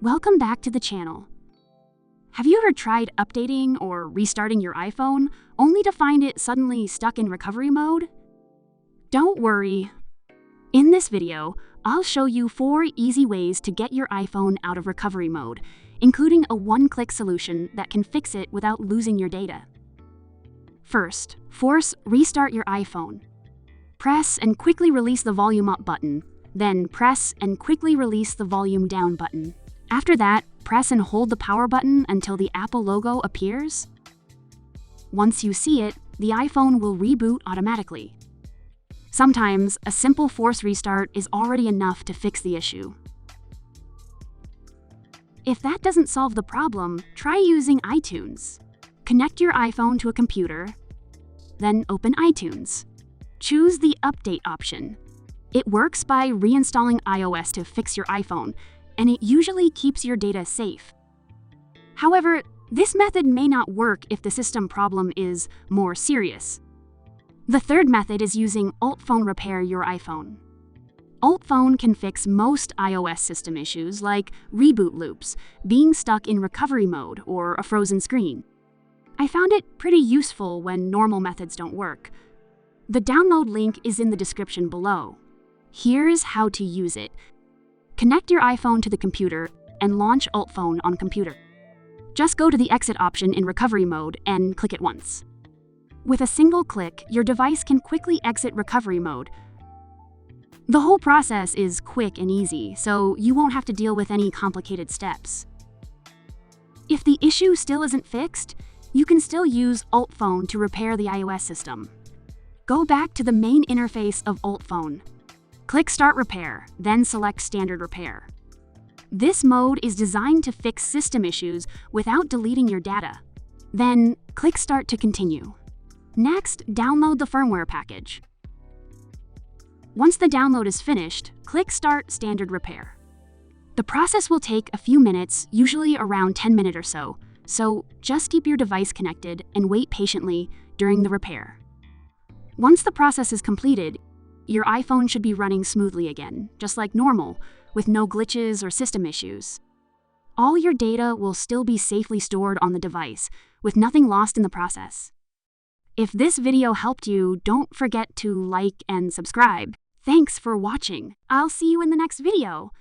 Welcome back to the channel. Have you ever tried updating or restarting your iPhone only to find it suddenly stuck in recovery mode? Don't worry. In this video, I'll show you 4 easy ways to get your iPhone out of recovery mode, including a one-click solution that can fix it without losing your data. First, force restart your iPhone. Press and quickly release the volume up button, then press and quickly release the volume down button. After that, press and hold the power button until the Apple logo appears. Once you see it, the iPhone will reboot automatically. Sometimes, a simple force restart is already enough to fix the issue. If that doesn't solve the problem, try using iTunes. Connect your iPhone to a computer, then open iTunes. Choose the Update option. It works by reinstalling iOS to fix your iPhone, and it usually keeps your data safe. However, this method may not work if the system problem is more serious. The third method is using UltFone Repair Your iPhone. UltFone can fix most iOS system issues like reboot loops, being stuck in recovery mode, or a frozen screen. I found it pretty useful when normal methods don't work. The download link is in the description below. Here's how to use it. Connect your iPhone to the computer and launch UltFone on computer. Just go to the exit option in recovery mode and click it once. With a single click, your device can quickly exit recovery mode. The whole process is quick and easy, so you won't have to deal with any complicated steps. If the issue still isn't fixed, you can still use UltFone to repair the iOS system. Go back to the main interface of UltFone. Click Start Repair, then select Standard Repair. This mode is designed to fix system issues without deleting your data. Then, click Start to continue. Next, download the firmware package. Once the download is finished, click Start Standard Repair. The process will take a few minutes, usually around 10 minutes or so just keep your device connected and wait patiently during the repair. Once the process is completed, your iPhone should be running smoothly again, just like normal, with no glitches or system issues. All your data will still be safely stored on the device, with nothing lost in the process. If this video helped you, don't forget to like and subscribe. Thanks for watching. I'll see you in the next video.